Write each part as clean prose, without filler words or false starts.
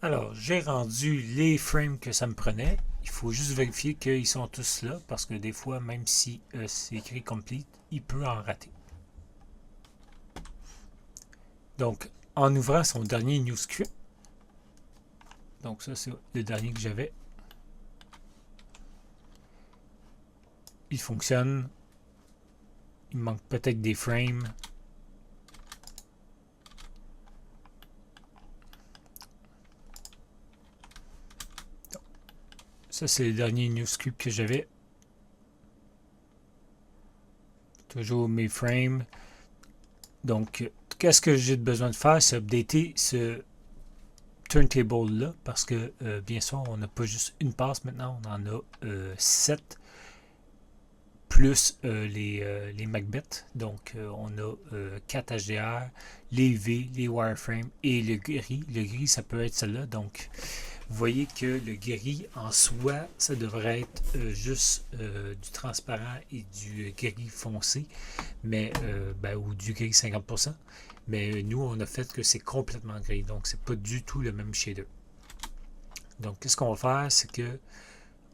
Alors, j'ai rendu les frames que ça me prenait. Il faut juste vérifier qu'ils sont tous là, parce que des fois, même si c'est écrit complete, il peut en rater. Donc, en ouvrant son dernier new script, donc ça c'est le dernier que j'avais, il fonctionne. Il manque peut-être des frames. Ça, c'est le dernier new script que j'avais. Toujours mes frames. Donc, qu'est-ce que j'ai besoin de faire? C'est updater ce turntable-là. Parce que, bien sûr, on n'a pas juste une passe maintenant. On en a 7. Plus les Macbeth. Donc, on a 4 HDR, les V, les wireframe et le gris. Le gris, ça peut être celle-là. Donc, vous voyez que le gris en soi, ça devrait être juste du transparent et du gris foncé, mais ou du gris 50%. Mais nous, on a fait que c'est complètement gris, donc c'est pas du tout le même shader. Donc, qu'est-ce qu'on va faire, c'est que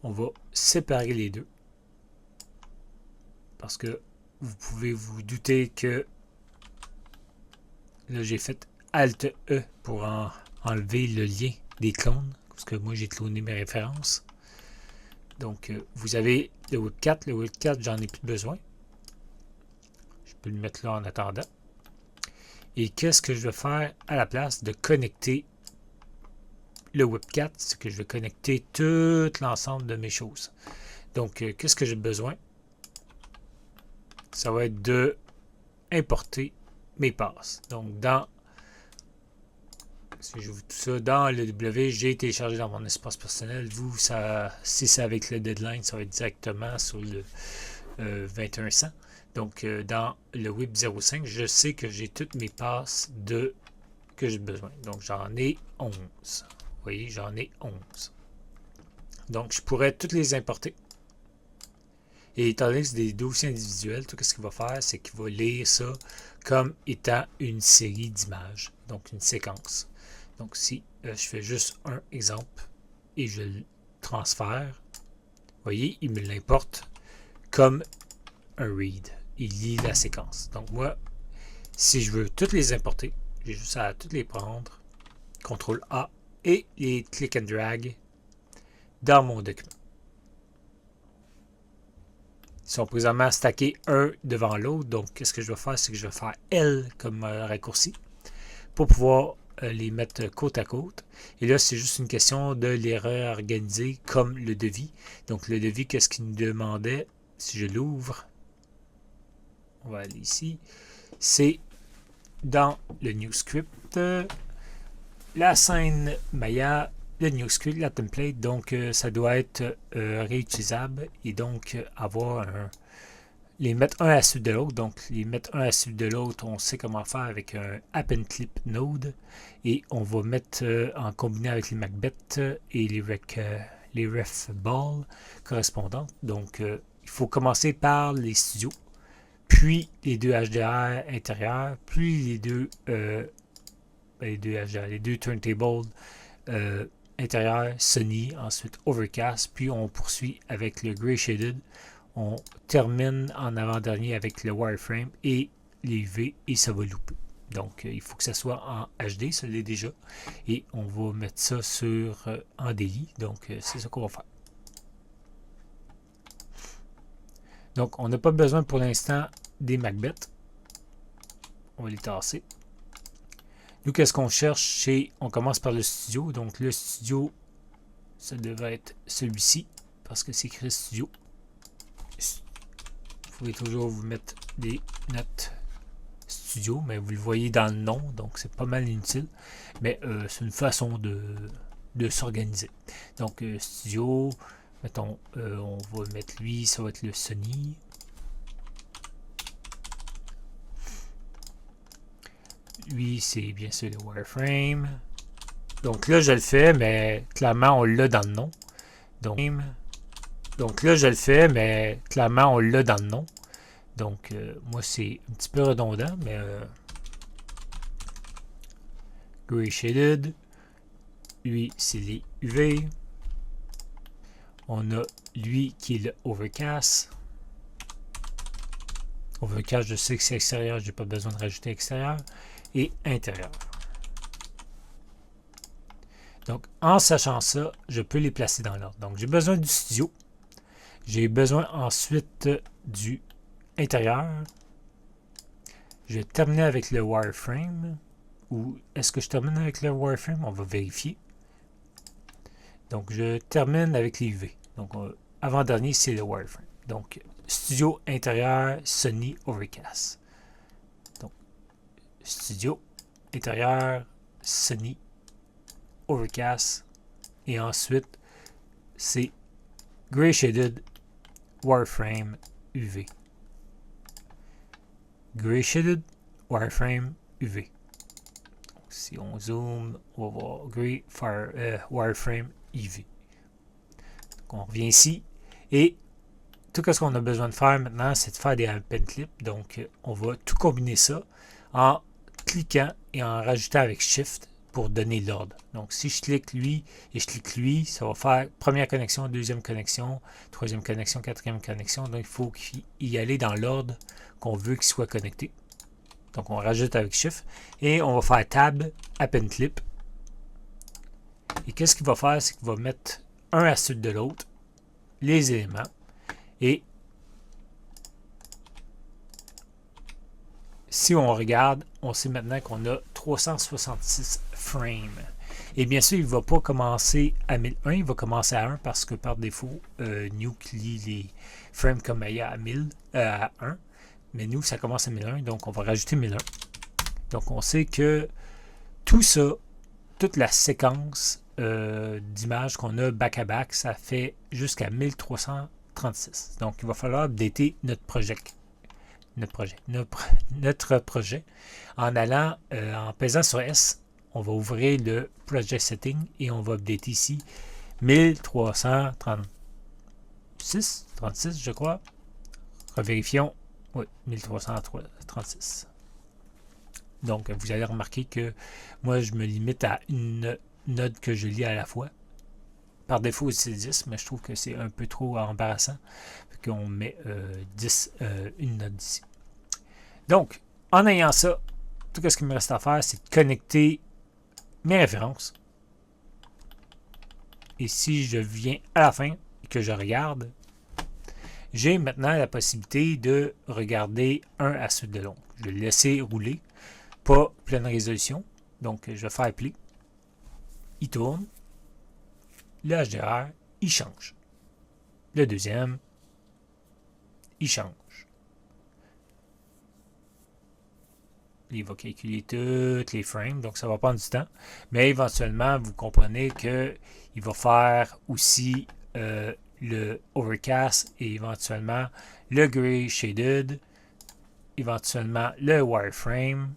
on va séparer les deux, parce que vous pouvez vous douter que là, j'ai fait Alt E pour enlever le lien des clones, parce que moi j'ai cloné mes références. Donc vous avez le Whip4. Le Whip4, j'en ai plus besoin. Je peux le mettre là en attendant. Et qu'est-ce que je vais faire à la place de connecter le Whip4? C'est que je vais connecter tout l'ensemble de mes choses. Donc qu'est-ce que j'ai besoin? Ça va être de importer mes passes. Donc dans, si j'ouvre tout ça dans le W, j'ai téléchargé dans mon espace personnel. Vous, ça, si c'est avec le deadline, ça va être directement sur le 2100. Donc dans le WIP 05, je sais que j'ai toutes mes passes que j'ai besoin. Donc j'en ai 11. Vous voyez, j'en ai 11. Donc je pourrais toutes les importer. Et étant donné que c'est des dossiers individuels, tout ce qu'il va faire, c'est qu'il va lire ça comme étant une série d'images, donc une séquence. Donc si je fais juste un exemple et je le transfère, vous voyez, il me l'importe comme un read. Il lit la séquence. Donc moi, si je veux toutes les importer, j'ai juste à toutes les prendre, CTRL A, et les click and drag dans mon document. Ils sont présentement stackés un devant l'autre. Donc, qu'est-ce que je vais faire? C'est que je vais faire L comme raccourci pour pouvoir les mettre côte à côte. Et là, c'est juste une question de les réorganiser comme le devis. Donc, le devis, qu'est-ce qu'il nous demandait? Si je l'ouvre, on va aller ici. C'est dans le new script, la scène Maya, le new script, la template, donc ça doit être réutilisable et donc avoir les mettre un à la suite de l'autre. Donc les mettre un à la suite de l'autre, on sait comment faire avec un app and clip node et on va mettre en combiné avec les Macbeth et les ref ball correspondantes. Donc il faut commencer par les studios, puis les deux HDR intérieurs, puis les deux HDR, les deux turntables intérieurs Sony, ensuite Overcast, puis on poursuit avec le Gray Shaded. On termine en avant-dernier avec le wireframe et les V et ça va louper. Donc il faut que ça soit en HD, ça l'est déjà. Et on va mettre ça sur en daily. Donc c'est ça qu'on va faire. Donc on n'a pas besoin pour l'instant des Macbeth. On va les tasser. Nous, qu'est-ce qu'on cherche? On commence par le studio. Donc le studio, ça devrait être celui-ci parce que c'est écrit studio. Vous pouvez toujours vous mettre des notes studio, mais vous le voyez dans le nom, donc c'est pas mal inutile. Mais c'est une façon de s'organiser. Donc studio, mettons, on va mettre lui, ça va être le Sony. Lui, c'est bien sûr le wireframe. Donc là, je le fais, mais clairement, on l'a dans le nom. Donc là, je le fais, mais clairement, on l'a dans le nom. Donc, moi, c'est un petit peu redondant, mais Gray Shaded. lui, c'est les UV. On a lui qui est le overcast. Overcast, je sais que c'est extérieur, je n'ai pas besoin de rajouter extérieur. Et intérieur. Donc, en sachant ça, je peux les placer dans l'ordre. Donc, j'ai besoin du studio. J'ai besoin ensuite du intérieur. Je vais terminer avec le wireframe. Ou est-ce que je termine avec le wireframe? On va vérifier. Donc, je termine avec les UV. Donc, avant-dernier, c'est le wireframe. Donc, studio intérieur, Sony Overcast. Donc, studio intérieur, Sony Overcast. Et ensuite, c'est Gray Shaded Wireframe UV. Gray Shaded Wireframe UV. Donc, si on zoome, on va voir Gray Wireframe UV. Donc, on revient ici. Et tout ce qu'on a besoin de faire maintenant, c'est de faire des pen clips. Donc, on va tout combiner ça en cliquant et en rajoutant avec Shift pour donner l'ordre. Donc, si je clique lui et je clique lui, ça va faire première connexion, deuxième connexion, troisième connexion, quatrième connexion. Donc, il faut y aller dans l'ordre qu'on veut qu'il soit connecté. Donc, on rajoute avec Shift et on va faire Tab, Pen Clip. Et qu'est-ce qu'il va faire? C'est qu'il va mettre un à la suite de l'autre, les éléments. Et si on regarde, on sait maintenant qu'on a 366 frames. Et bien sûr, il ne va pas commencer à 1001, il va commencer à 1 parce que par défaut, Nuke lit les frames comme il y a à 1. Mais nous, ça commence à 1001, donc on va rajouter 1001. Donc on sait que tout ça, toute la séquence d'images qu'on a back-à-back, ça fait jusqu'à 1336. Donc il va falloir updater notre projet en allant, en pesant sur S, on va ouvrir le Project Setting et on va updater ici 1336, 36 je crois. Revérifions, oui, 1336. Donc vous allez remarquer que moi je me limite à une note que je lis à la fois. Par défaut c'est 10, mais je trouve que c'est un peu trop embarrassant. Qu'on met 10, une note d'ici. Donc, en ayant ça, tout ce qu'il me reste à faire, c'est de connecter mes références. Et si je viens à la fin et que je regarde, j'ai maintenant la possibilité de regarder un à suite de l'autre. Je vais le laisser rouler, pas pleine résolution. Donc, je vais faire play. Il tourne. Le HDR, il change. Le deuxième, il change. Il va calculer toutes les frames, donc ça va prendre du temps. Mais éventuellement, vous comprenez qu'il va faire aussi le overcast et éventuellement le gray shaded, éventuellement le wireframe.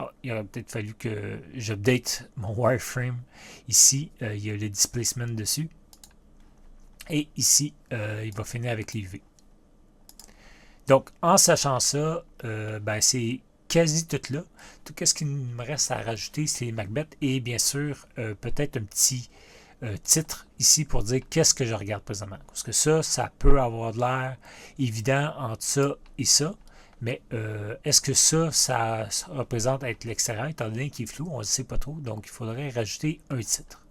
Oh, il aurait peut-être fallu que j'update mon wireframe. Ici, il y a le displacement dessus. Et ici, il va finir avec les UV. Donc, en sachant ça, c'est quasi tout là. Tout ce qu'il me reste à rajouter, c'est Macbeth et bien sûr, peut-être un petit titre ici pour dire qu'est-ce que je regarde présentement. Parce que ça peut avoir de l'air évident entre ça et ça. Mais est-ce que ça représente être l'extérieur, étant donné qu'il est flou, on ne sait pas trop. Donc, il faudrait rajouter un titre.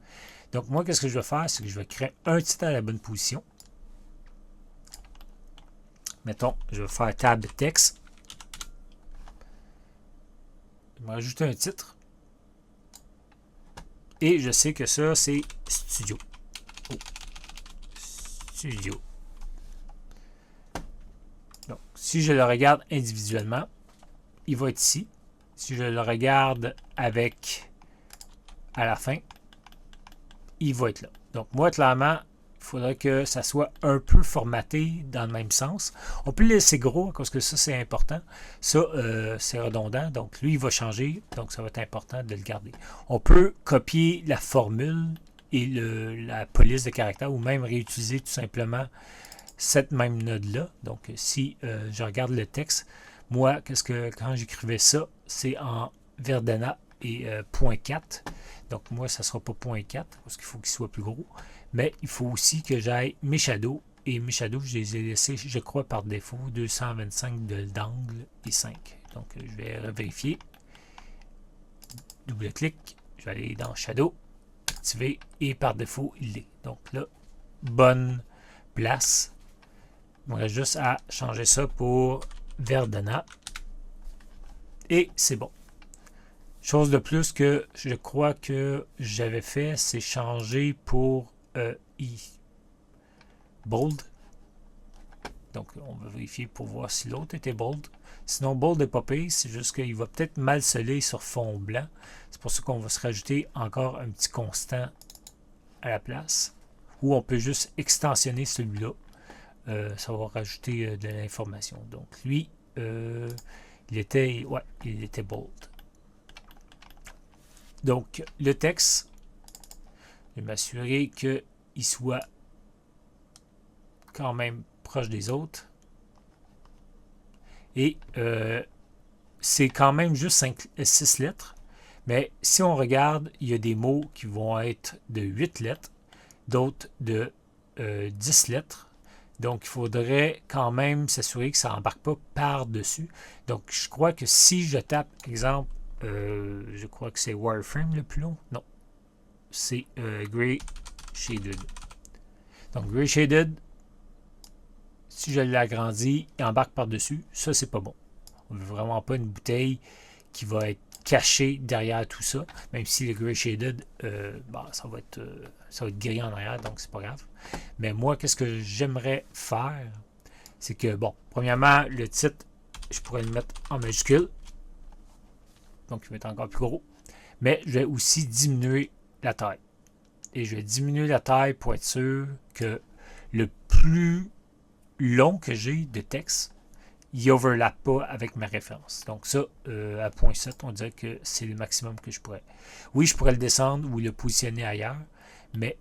Donc, moi, qu'est-ce que je vais faire? C'est que je vais créer un titre à la bonne position. Mettons, je vais faire Tab Text. Je vais rajouter un titre. Et je sais que ça, c'est Studio. Oh. Studio. Donc, si je le regarde individuellement, il va être ici. Si je le regarde avec à la fin, il va être là. Donc, moi, clairement, il faudrait que ça soit un peu formaté dans le même sens. On peut le laisser gros parce que ça, c'est important. Ça, c'est redondant. Donc, lui, il va changer. Donc, ça va être important de le garder. On peut copier la formule et la police de caractère ou même réutiliser tout simplement cette même node-là. Donc, si je regarde le texte, moi, quand j'écrivais ça, c'est en Verdana est 0.4. Donc moi, ça ne sera pas 0.4 parce qu'il faut qu'il soit plus gros. Mais il faut aussi que j'aille mes shadows. Et mes shadows, je les ai laissés, je crois, par défaut, 225 d'angle et 5. Donc je vais vérifier. Double-clic. Je vais aller dans Shadow, activer, et par défaut, il est. Donc là, bonne place. On a juste à changer ça pour Verdana. Et c'est bon. Chose de plus que je crois que j'avais fait, c'est changer pour Bold. Donc, on va vérifier pour voir si l'autre était Bold. Sinon, Bold n'est pas pire, c'est juste qu'il va peut-être mal sceller sur fond blanc. C'est pour ça qu'on va se rajouter encore un petit constant à la place. Ou on peut juste extensionner celui-là. Ça va rajouter de l'information. Donc, lui, il était Bold. Donc, le texte, je vais m'assurer qu'il soit quand même proche des autres. Et c'est quand même juste 6 lettres. Mais si on regarde, il y a des mots qui vont être de 8 lettres, d'autres de 10 lettres. Donc, il faudrait quand même s'assurer que ça n'embarque pas par-dessus. Donc, je crois que si je tape, exemple, je crois que c'est Wireframe le plus long. Non, c'est Gray Shaded. Donc, Gray Shaded, si je l'agrandis, il embarque par-dessus. Ça, c'est pas bon. On ne veut vraiment pas une bouteille qui va être cachée derrière tout ça. Même si le Gray Shaded, ça va être gris en arrière, donc c'est pas grave. Mais moi, qu'est-ce que j'aimerais faire? C'est que, bon, premièrement, le titre, je pourrais le mettre en majuscule. Donc, il va être encore plus gros. Mais je vais aussi diminuer la taille. Et je vais diminuer la taille pour être sûr que le plus long que j'ai de texte, il overlappe pas avec ma référence. Donc ça, à 0.7, on dirait que c'est le maximum que je pourrais. Oui, je pourrais le descendre ou le positionner ailleurs, mais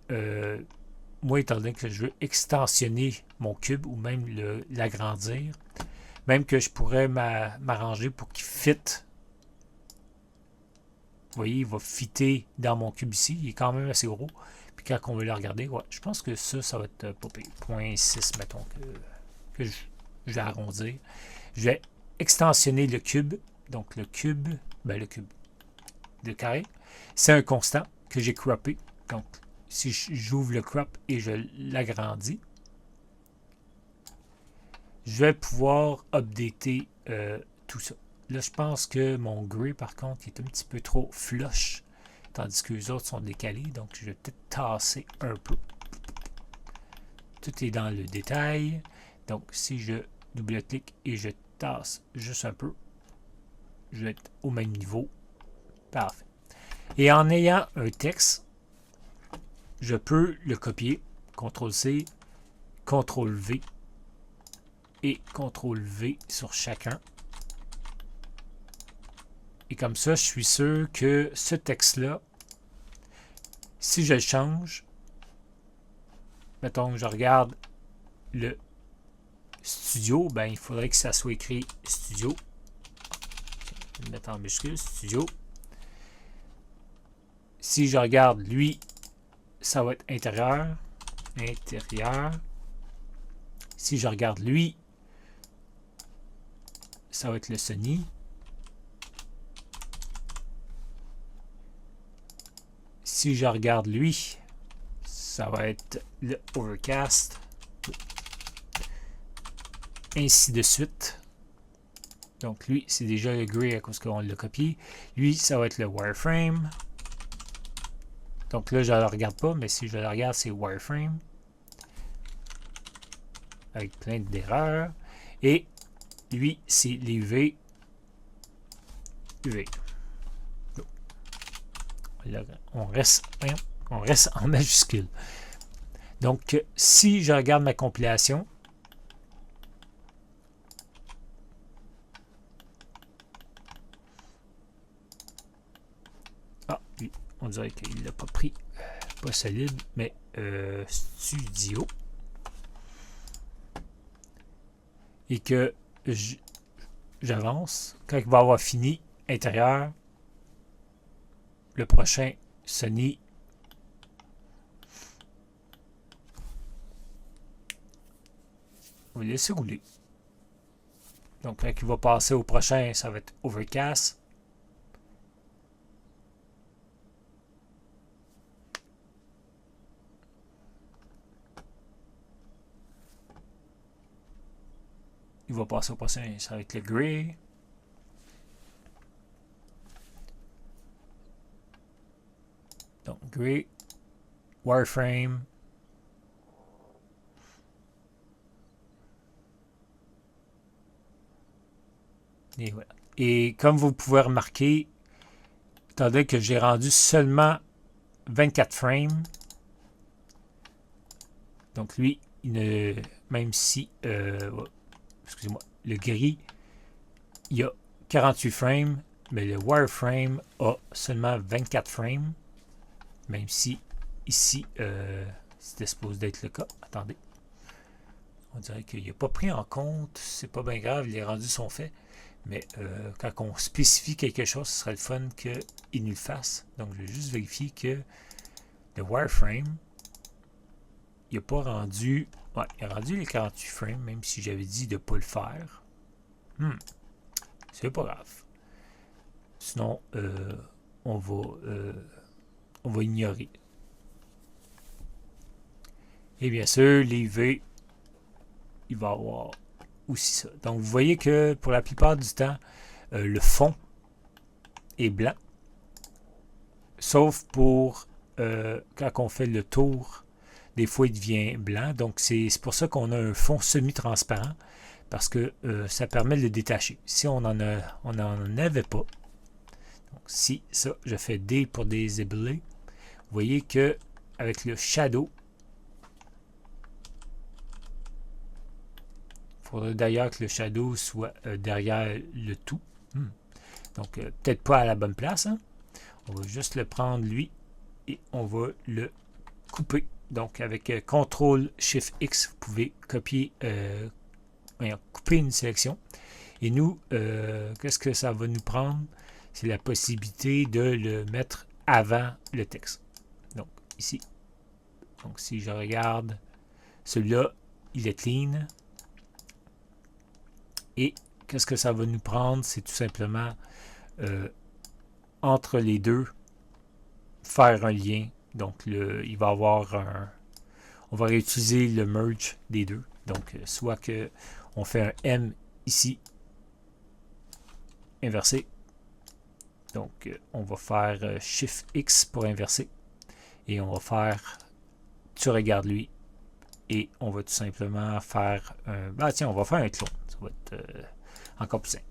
moi, étant donné que je veux extensionner mon cube ou même l'agrandir, même que je pourrais m'arranger pour qu'il fit. Vous voyez, il va fitter dans mon cube ici. Il est quand même assez gros. Puis quand on veut le regarder, ouais, je pense que ça va être pas pire. 0.6, mettons, que je vais arrondir. Je vais extensionner le cube. Donc le cube, le carré, c'est un constant que j'ai croppé. Donc si j'ouvre le crop et je l'agrandis, je vais pouvoir updater tout ça. Là, je pense que mon gray, par contre, est un petit peu trop flush, tandis que les autres sont décalés. Donc, je vais peut-être tasser un peu. Tout est dans le détail. Donc, si je double-clique et je tasse juste un peu, je vais être au même niveau. Parfait. Et en ayant un texte, je peux le copier. CTRL-C, CTRL-V et CTRL-V sur chacun. Et comme ça, je suis sûr que ce texte-là, si je le change, mettons que je regarde le studio, ben il faudrait que ça soit écrit studio. Je vais le mettre en majuscule, studio. Si je regarde lui, ça va être intérieur. Intérieur. Si je regarde lui, ça va être le Sony. Si je regarde lui, ça va être le Overcast. Ainsi de suite. Donc lui, c'est déjà le gray à cause qu'on l'a copié. Lui, ça va être le Wireframe. Donc là, je ne le regarde pas, mais si je le regarde, c'est Wireframe. Avec plein d'erreurs. Et lui, c'est les UV. UV. Là, on reste en majuscule. Donc, si je regarde ma compilation, oui, on dirait qu'il l'a pas pris, pas solide, mais studio, et que j'avance, quand il va avoir fini intérieur, le prochain Sony. On va laisser rouler. Donc, quand il va passer au prochain, ça va être Overcast. Il va passer au prochain, ça va être le Gray. Donc, Gray, Wireframe. Et voilà. Et comme vous pouvez remarquer, étant donné que j'ai rendu seulement 24 frames, donc lui, même si, excusez-moi, le gris, il y a 48 frames, mais le wireframe a seulement 24 frames, même si ici, c'était supposé d'être le cas. Attendez. On dirait qu'il n'a pas pris en compte, c'est pas bien grave, les rendus sont faits. Mais quand on spécifie quelque chose, ce serait le fun qu'il nous le fasse. Donc, je vais juste vérifier que le wireframe, il n'a pas rendu... Ouais, il a rendu les 48 frames, même si j'avais dit de ne pas le faire. C'est pas grave. Sinon, on va ignorer. Et bien sûr, les V, il va avoir aussi ça. Donc, vous voyez que pour la plupart du temps, le fond est blanc. Sauf pour quand on fait le tour, des fois il devient blanc. Donc, c'est pour ça qu'on a un fond semi-transparent. Parce que ça permet de le détacher. Si on n'en avait pas, donc si ça, je fais D pour désébler, vous voyez que avec le shadow, il faudrait d'ailleurs que le shadow soit derrière le tout. Donc, peut-être pas à la bonne place. Hein? On va juste le prendre, lui, et on va le couper. Donc, avec CTRL-SHIFT-X, vous pouvez copier, couper une sélection. Et nous, qu'est-ce que ça va nous prendre? C'est la possibilité de le mettre avant le texte. Donc, ici. Donc, si je regarde, celui-là, il est clean. Et qu'est-ce que ça va nous prendre? C'est tout simplement entre les deux, faire un lien. Donc, il va avoir un... On va réutiliser le merge des deux. Donc, soit que on fait un M ici, inversé. Donc, on va faire Shift X pour inverser. Et on va faire, tu regardes lui. Et on va tout simplement faire un... Bah tiens, on va faire un clone. Ça va être encore plus simple.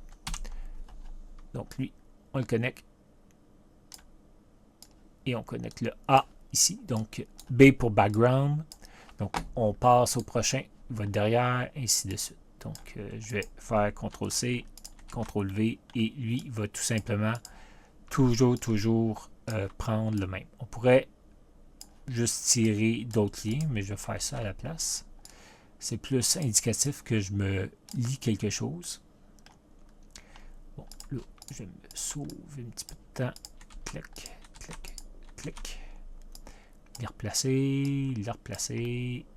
Donc, lui, on le connecte. Et on connecte le A ici. Donc, B pour background. Donc, on passe au prochain. Il va être derrière, ainsi de suite. Donc, je vais faire CTRL-C, CTRL-V. Et lui, il va tout simplement toujours prendre le même. On pourrait juste tirer d'autres liens, mais je vais faire ça à la place. C'est plus indicatif que je me lis quelque chose. Bon, là, je vais me sauver un petit peu de temps. Clic, clic, clic. Les replacer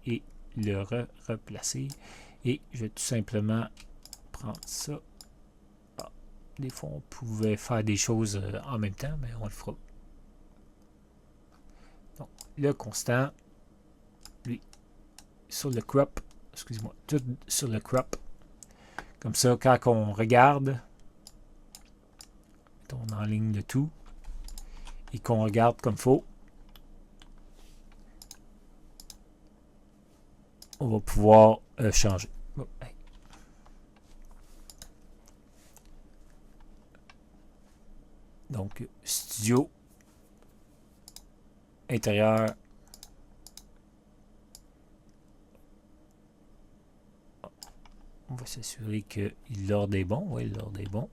et le replacer. Et je vais tout simplement prendre ça. Ah, des fois, on pouvait faire des choses en même temps, mais on le fera. Donc, le constant, lui, sur le crop, excusez-moi, tout sur le crop. Comme ça, quand on regarde, on enligne le tout et qu'on regarde comme il faut, on va pouvoir changer. Oh, hey. Donc, studio, intérieur, on va s'assurer que l'ordre est bon. Oui, l'ordre est bon.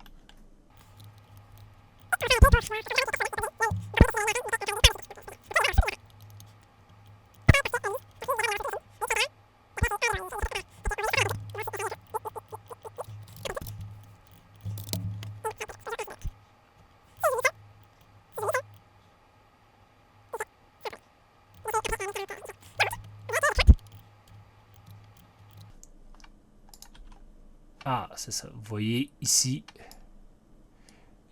Ah, c'est ça. Vous voyez ici,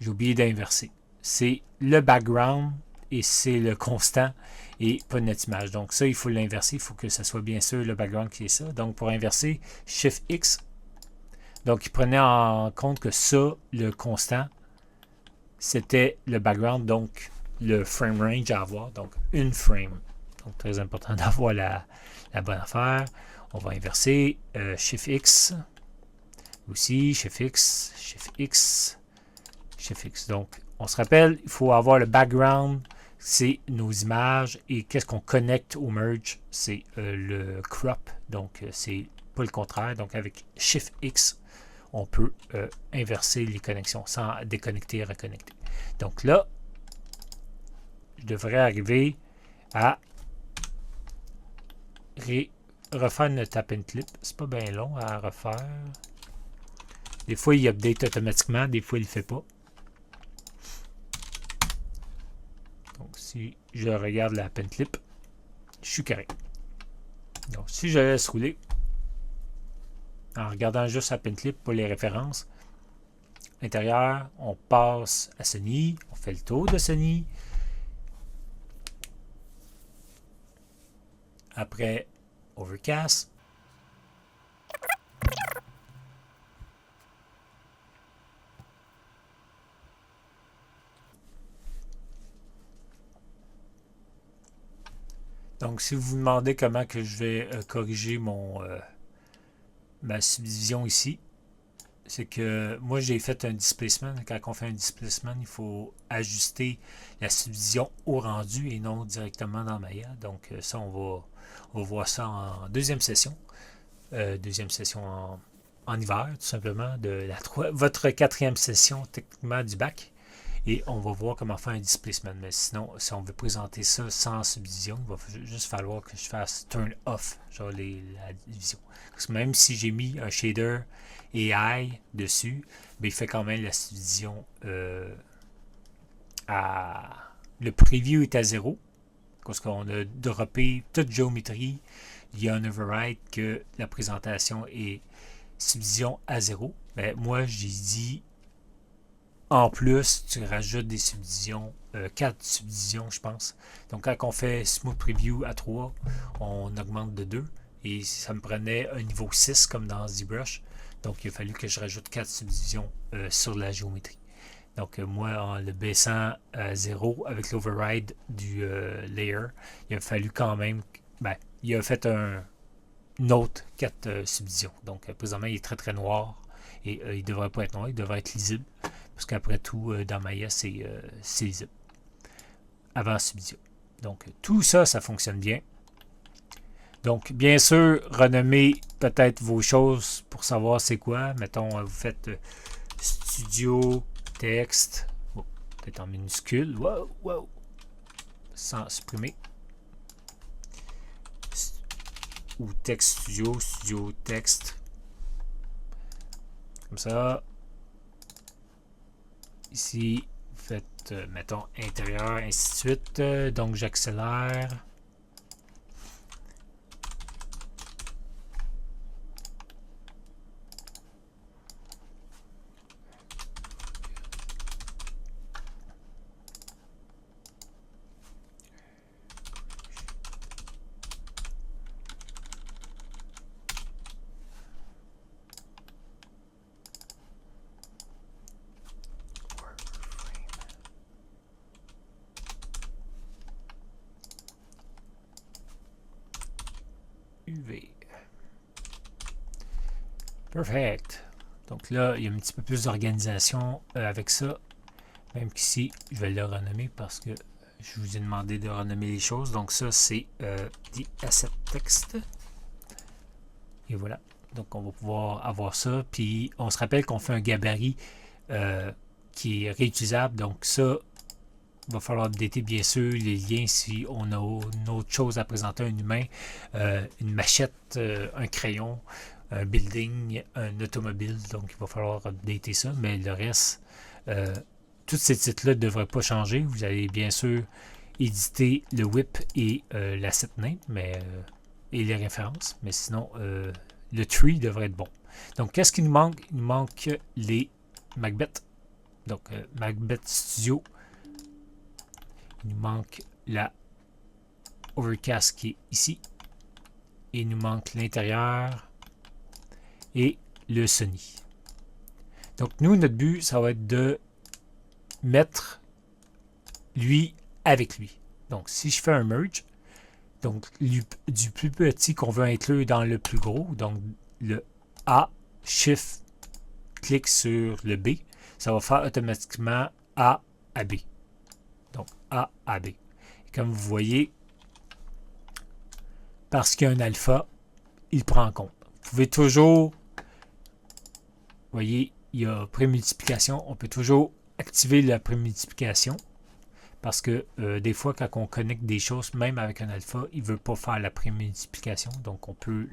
j'ai oublié d'inverser. C'est le background et c'est le constant et pas notre image. Donc ça, il faut l'inverser. Il faut que ce soit bien sûr le background qui est ça. Donc pour inverser, Shift X. Donc il prenait en compte que ça, le constant, c'était le background, donc le frame range à avoir. Donc une frame. Donc très important d'avoir la bonne affaire. On va inverser Shift X. Aussi, Shift X, Shift X, Shift X. Donc, on se rappelle, il faut avoir le background, c'est nos images, et qu'est-ce qu'on connecte au merge, c'est le crop, donc c'est pas le contraire. Donc, avec Shift X, on peut inverser les connexions sans déconnecter et reconnecter. Donc là, je devrais arriver à refaire notre tap and clip. C'est pas bien long à refaire. Des fois, il update automatiquement, des fois, il ne le fait pas. Donc, si je regarde la pen clip, je suis correct. Donc, si je laisse rouler, en regardant juste la pen clip pour les références, l'intérieur, on passe à Sony, on fait le tour de Sony. Après, Overcast. Donc, si vous vous demandez comment que je vais corriger ma subdivision ici, c'est que moi, j'ai fait un displacement. Quand on fait un displacement, il faut ajuster la subdivision au rendu et non directement dans Maya. Donc, ça, on va voir ça en deuxième session. Deuxième session en hiver, tout simplement, de votre quatrième session, techniquement, du bac. Et on va voir comment faire un displacement. Mais sinon, si on veut présenter ça sans subdivision, il va juste falloir que je fasse turn off, genre la division. Parce que même si j'ai mis un shader AI dessus, ben, il fait quand même la subdivision le preview est à 0. Parce qu'on a droppé toute géométrie. Il y a un override que la présentation est subdivision à 0. Ben, moi, j'ai dit en plus, tu rajoutes des subdivisions, 4 subdivisions, je pense. Donc, quand on fait Smooth Preview à 3, on augmente de 2. Et ça me prenait un niveau 6 comme dans ZBrush. Donc, il a fallu que je rajoute 4 subdivisions sur la géométrie. Donc, moi, en le baissant à 0 avec l'override du layer, il a fallu quand même... Ben, il a fait une autre 4 subdivisions. Donc, présentement, il est très, très noir. Et il ne devrait pas être noir, il devrait être lisible. Parce qu'après tout, dans Maya, c'est lisible. Avant subdivision. Donc, tout ça, ça fonctionne bien. Donc, bien sûr, renommez peut-être vos choses pour savoir c'est quoi. Mettons, vous faites Studio, texte, peut-être en minuscule. Wow, wow. Sans supprimer. Ou texte studio, studio, texte. Comme ça. Ici, vous faites, mettons, intérieur, ainsi de suite. Donc, j'accélère. UV. Perfect. Donc là, il y a un petit peu plus d'organisation avec ça. Même qu'ici, je vais le renommer parce que je vous ai demandé de renommer les choses. Donc ça, c'est the asset text. Et voilà. Donc on va pouvoir avoir ça. Puis on se rappelle qu'on fait un gabarit qui est réutilisable. Donc ça, il va falloir updater bien sûr les liens si on a une autre chose à présenter à un humain, une machette, un crayon, un building, un automobile. Donc il va falloir updater ça. Mais le reste, tous ces titres-là ne devraient pas changer. Vous allez bien sûr éditer le whip et l'asset name et les références. Mais sinon, le tree devrait être bon. Donc, qu'est-ce qui nous manque? Il nous manque les Macbeth. Donc, Macbeth Studio. Il nous manque la Overcast qui est ici. Et il nous manque l'intérieur et le Sony. Donc, nous, notre but, ça va être de mettre lui avec lui. Donc, si je fais un merge, donc du plus petit qu'on veut inclure dans le plus gros, donc le A, Shift, clique sur le B, ça va faire automatiquement A à B. Donc, A à B. Et comme vous voyez, parce qu'il y a un alpha, il prend en compte. Vous pouvez toujours, vous voyez, il y a prémultiplication. On peut toujours activer la prémultiplication parce que des fois, quand on connecte des choses, même avec un alpha, il ne veut pas faire la prémultiplication. Donc, on peut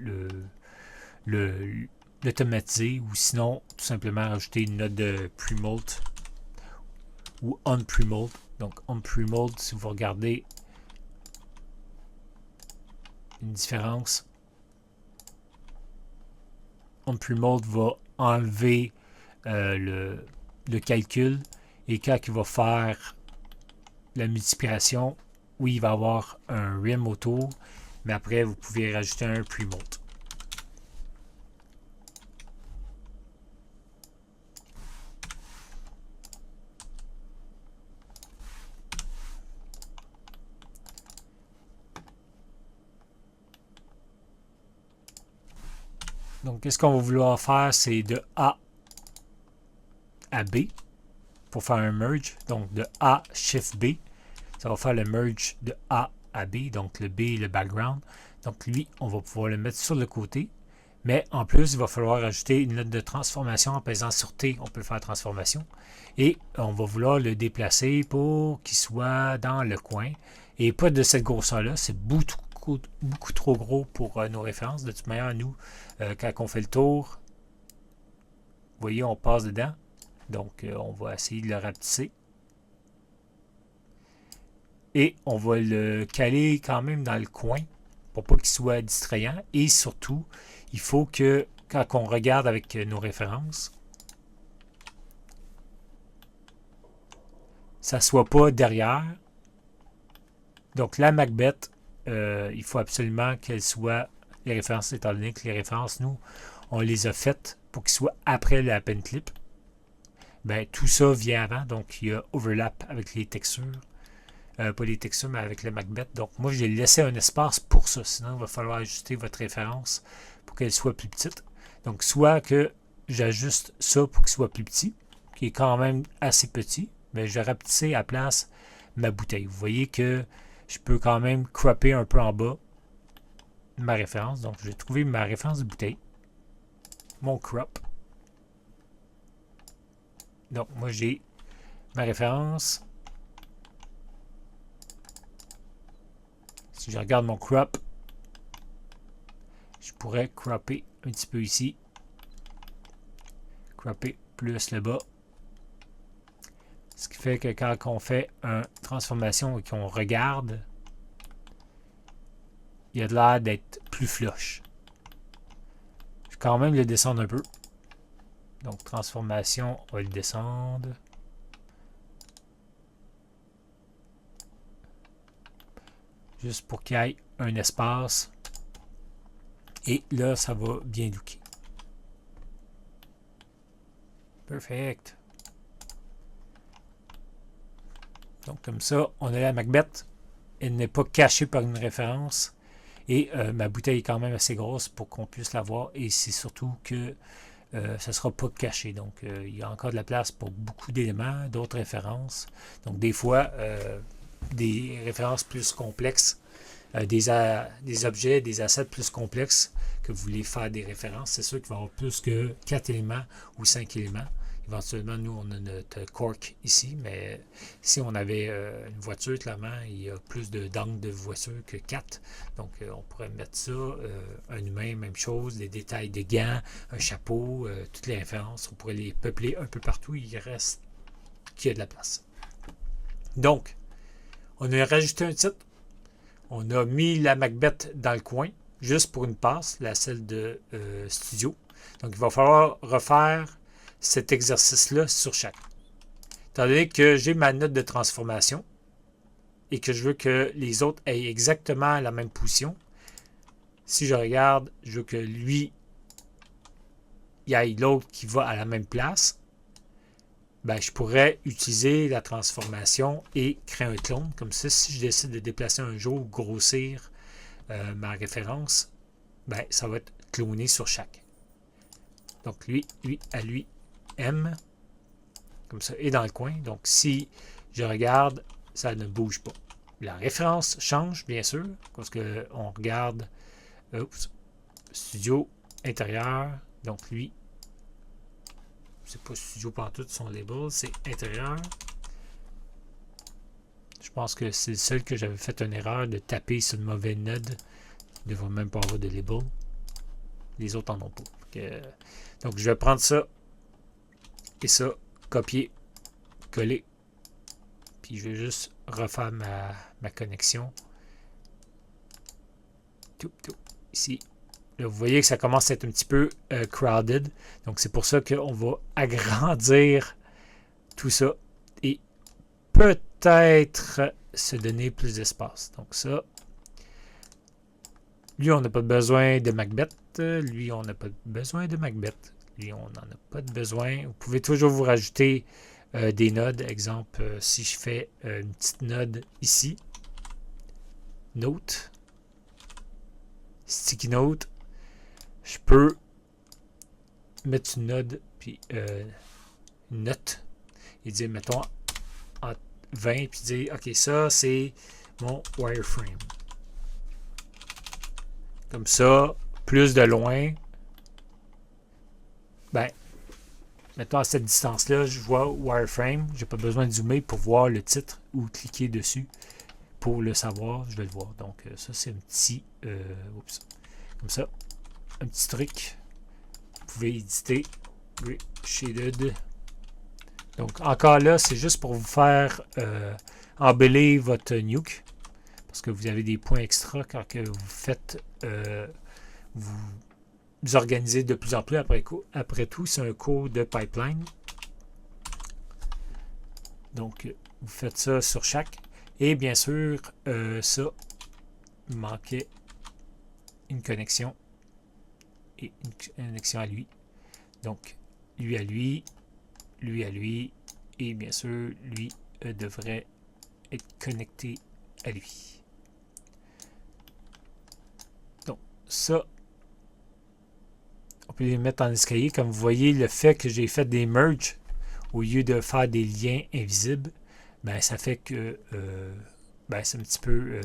l'automatiser ou sinon, tout simplement, rajouter une note de pre-mult ou on-pre-mult. Donc, on-pre-mult, si vous regardez une différence, on-pre-mult va enlever le calcul et quand il va faire la multiplication, oui, il va avoir un rim autour, mais après, vous pouvez rajouter un pre-mult. Donc, qu'est-ce qu'on va vouloir faire? C'est de A à B pour faire un merge. Donc, de A, Shift B, ça va faire le merge de A à B. Donc, le B est le background. Donc, lui, on va pouvoir le mettre sur le côté. Mais en plus, il va falloir ajouter une note de transformation en pesant sur T. On peut faire transformation. Et on va vouloir le déplacer pour qu'il soit dans le coin. Et pas de cette grosseur-là. C'est beaucoup trop gros pour nos références. De toute manière, nous, quand on fait le tour, vous voyez, on passe dedans. Donc, on va essayer de le rapetisser. Et on va le caler quand même dans le coin pour pas qu'il soit distrayant. Et surtout, il faut que quand on regarde avec nos références, ça ne soit pas derrière. Donc, la Macbeth, il faut absolument qu'elle soit, les références, étant donné que les références, nous, on les a faites pour qu'ils soient après la pen clip. Ben, tout ça vient avant, donc il y a overlap avec les textures. Pas les textures, mais avec le Macbeth. Donc, moi, j'ai laissé un espace pour ça. Sinon, il va falloir ajuster votre référence pour qu'elle soit plus petite. Donc, soit que j'ajuste ça pour qu'il soit plus petit, qui est quand même assez petit, mais je vais rapetisser à place ma bouteille. Vous voyez que je peux quand même cropper un peu en bas ma référence. Donc, je vais trouver ma référence de bouteille. Mon crop. Donc, moi, j'ai ma référence. Si je regarde mon crop, je pourrais cropper un petit peu ici. Cropper plus le bas. Ce qui fait que quand on fait une transformation et qu'on regarde, il a de l'air d'être plus flush. Je vais quand même le descendre un peu. Donc, transformation, on va le descendre. Juste pour qu'il y ait un espace. Et là, ça va bien looker. Perfect. Donc, comme ça, on a la Macbeth. Elle n'est pas cachée par une référence. Et ma bouteille est quand même assez grosse pour qu'on puisse la voir. Et c'est surtout que ça ne sera pas caché. Donc, il y a encore de la place pour beaucoup d'éléments, d'autres références. Donc, des fois, des références plus complexes, des objets, des assets plus complexes que vous voulez faire des références. C'est sûr qu'il va y avoir plus que 4 éléments ou 5 éléments. Éventuellement, nous, on a notre cork ici, mais si on avait une voiture, clairement, il y a plus d'angles de voiture que 4. Donc, on pourrait mettre ça, un humain, même chose, des détails de gants, un chapeau, toutes les références. On pourrait les peupler un peu partout. Il reste qu'il y a de la place. Donc, on a rajouté un titre. On a mis la Macbeth dans le coin, juste pour une passe, la celle de studio. Donc, il va falloir refaire cet exercice-là sur chaque. Étant donné que j'ai ma note de transformation et que je veux que les autres aient exactement la même position, si je regarde, je veux que lui, il y ait l'autre qui va à la même place, ben, je pourrais utiliser la transformation et créer un clone. Comme ça, si je décide de déplacer un jour ou grossir ma référence, ben, ça va être cloné sur chaque. Donc, lui, à lui, M, comme ça, est dans le coin. Donc, si je regarde, ça ne bouge pas. La référence change, bien sûr, parce qu'on regarde studio intérieur. Donc, lui, c'est pas studio pantoute son label, c'est intérieur. Je pense que c'est le seul que j'avais fait une erreur de taper sur le mauvais node. Il ne devrait même pas avoir de label. Les autres en ont pas. Donc, je vais prendre ça et ça, copier, coller. Puis, je vais juste refaire ma connexion. Ici. Là, vous voyez que ça commence à être un petit peu crowded. Donc, c'est pour ça qu'on va agrandir tout ça et peut-être se donner plus d'espace. Donc, ça. Lui, on n'a pas besoin de Macbeth. Lui, on n'a pas besoin de Macbeth. Lui, on n'en a pas de besoin. Vous pouvez toujours vous rajouter des nodes. Exemple, si je fais une petite node ici. Note. Sticky note. Je peux mettre une node, puis une note, et dire, mettons, en 20, puis dire, OK, ça, c'est mon wireframe. Comme ça, plus de loin, ben, mettons à cette distance-là, je vois wireframe, j'ai pas besoin de zoomer pour voir le titre ou cliquer dessus pour le savoir, je vais le voir. Donc, ça, c'est un petit, comme ça, un petit truc. Vous pouvez éditer shaded. Donc, encore là, c'est juste pour vous faire embellir votre nuke. Parce que vous avez des points extra quand que vous faites vous organisez de plus en plus après tout, c'est un cours de pipeline. Donc, vous faites ça sur chaque. Et bien sûr, ça, il manquait une connexion. Et une connexion à lui. Donc, lui à lui, lui à lui, et bien sûr, lui devrait être connecté à lui. Donc, ça, on peut les mettre en escalier. Comme vous voyez, le fait que j'ai fait des merges au lieu de faire des liens invisibles, ben, ça fait que ben, c'est un petit peu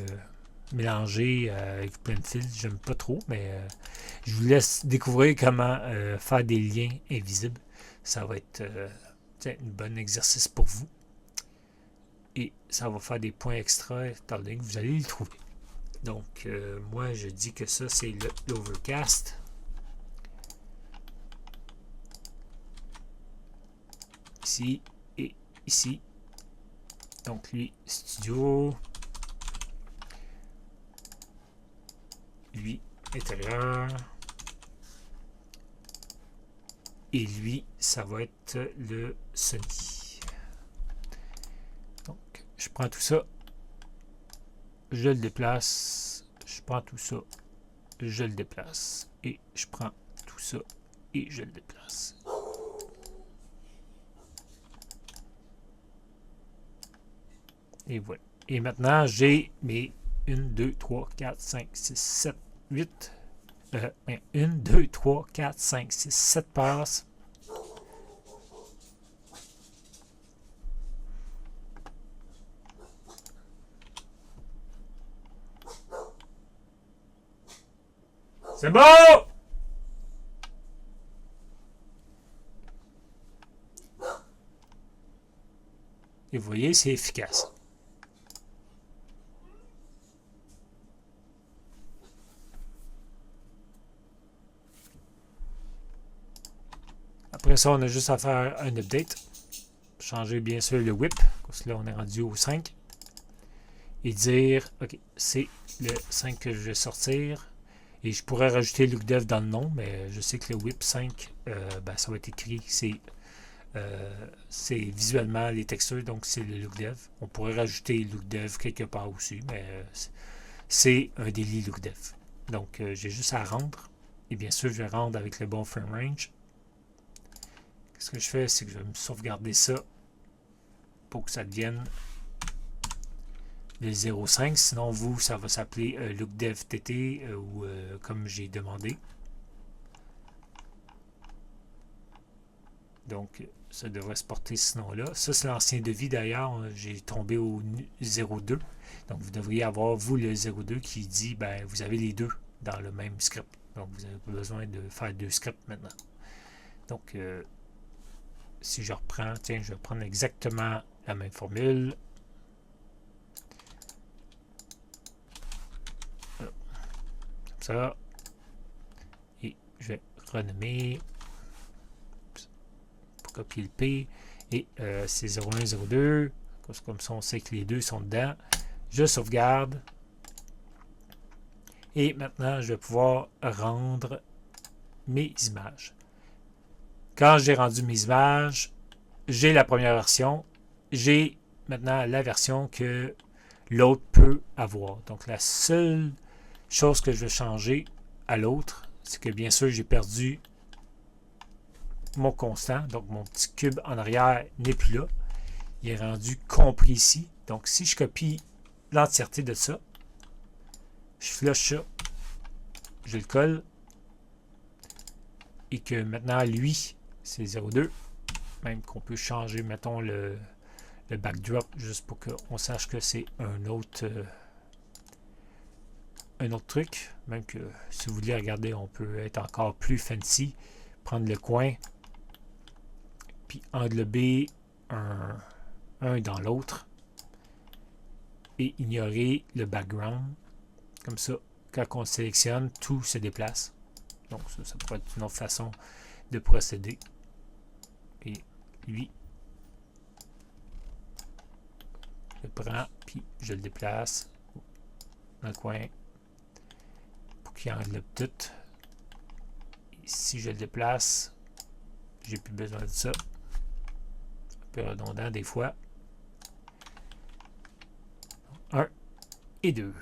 mélangé avec plein de fils. J'aime pas trop, mais je vous laisse découvrir comment faire des liens invisibles. Ça va être un bon exercice pour vous. Et ça va faire des points extra étant donné que vous allez les trouver. Donc, moi, je dis que ça, c'est l'overcast. Ici et ici. Donc, lui, studio. Lui, intérieur. Et lui, ça va être le Sony. Donc, je prends tout ça. Je le déplace. Je prends tout ça. Je le déplace. Et je prends tout ça. Et je le déplace. Et voilà. Et maintenant, j'ai mes 1, 2, 3, 4, 5, 6, 7, 8. 1, 2, 3, 4, 5, 6, 7 passes. C'est bon! Et vous voyez, c'est efficace. Après ça, on a juste à faire un update. Changer bien sûr le whip, parce que là, on est rendu au 5. Et dire, OK, c'est le 5 que je vais sortir. Et je pourrais rajouter lookdev dans le nom, mais je sais que le WIP 5, ça va être écrit, c'est visuellement les textures, donc c'est le lookdev. On pourrait rajouter lookdev quelque part aussi, mais c'est un daily lookdev. Donc j'ai juste à rendre. Et bien sûr, je vais rendre avec le bon frame range. Ce que je fais, c'est que je vais me sauvegarder ça pour que ça devienne le 0.5. Sinon, vous, ça va s'appeler lookdev TT ou comme j'ai demandé. Donc, ça devrait se porter ce nom-là. Ça, c'est l'ancien devis d'ailleurs. J'ai tombé au 0.2. Donc, vous devriez avoir, vous, le 0.2 qui dit, vous avez les deux dans le même script. Donc, vous n'avez pas besoin de faire deux scripts maintenant. Donc, si je reprends, tiens, je vais prendre exactement la même formule. Comme ça. Et je vais renommer pour copier le P. Et c'est 01, 02. Comme ça, on sait que les deux sont dedans. Je sauvegarde. Et maintenant, je vais pouvoir rendre mes images. Quand j'ai rendu mes images, j'ai la première version. J'ai maintenant la version que l'autre peut avoir. Donc, la seule chose que je vais changer à l'autre, c'est que bien sûr, j'ai perdu mon constant. Donc, mon petit cube en arrière n'est plus là. Il est rendu compris ici. Donc, si je copie l'entièreté de ça, je flush ça, je le colle, et que maintenant, lui, c'est 0.2. Même qu'on peut changer, mettons, le backdrop, juste pour qu'on sache que c'est un autre truc. Même que, si vous voulez regarder, on peut être encore plus fancy. Prendre le coin, puis englober un dans l'autre, et ignorer le background. Comme ça, quand on sélectionne, tout se déplace. Donc ça pourrait être une autre façon de procéder. Et lui, je le prends, puis je le déplace dans le coin pour qu'il englobe tout. Et si je le déplace, j'ai plus besoin de ça. Un peu redondant des fois. 1 et 2.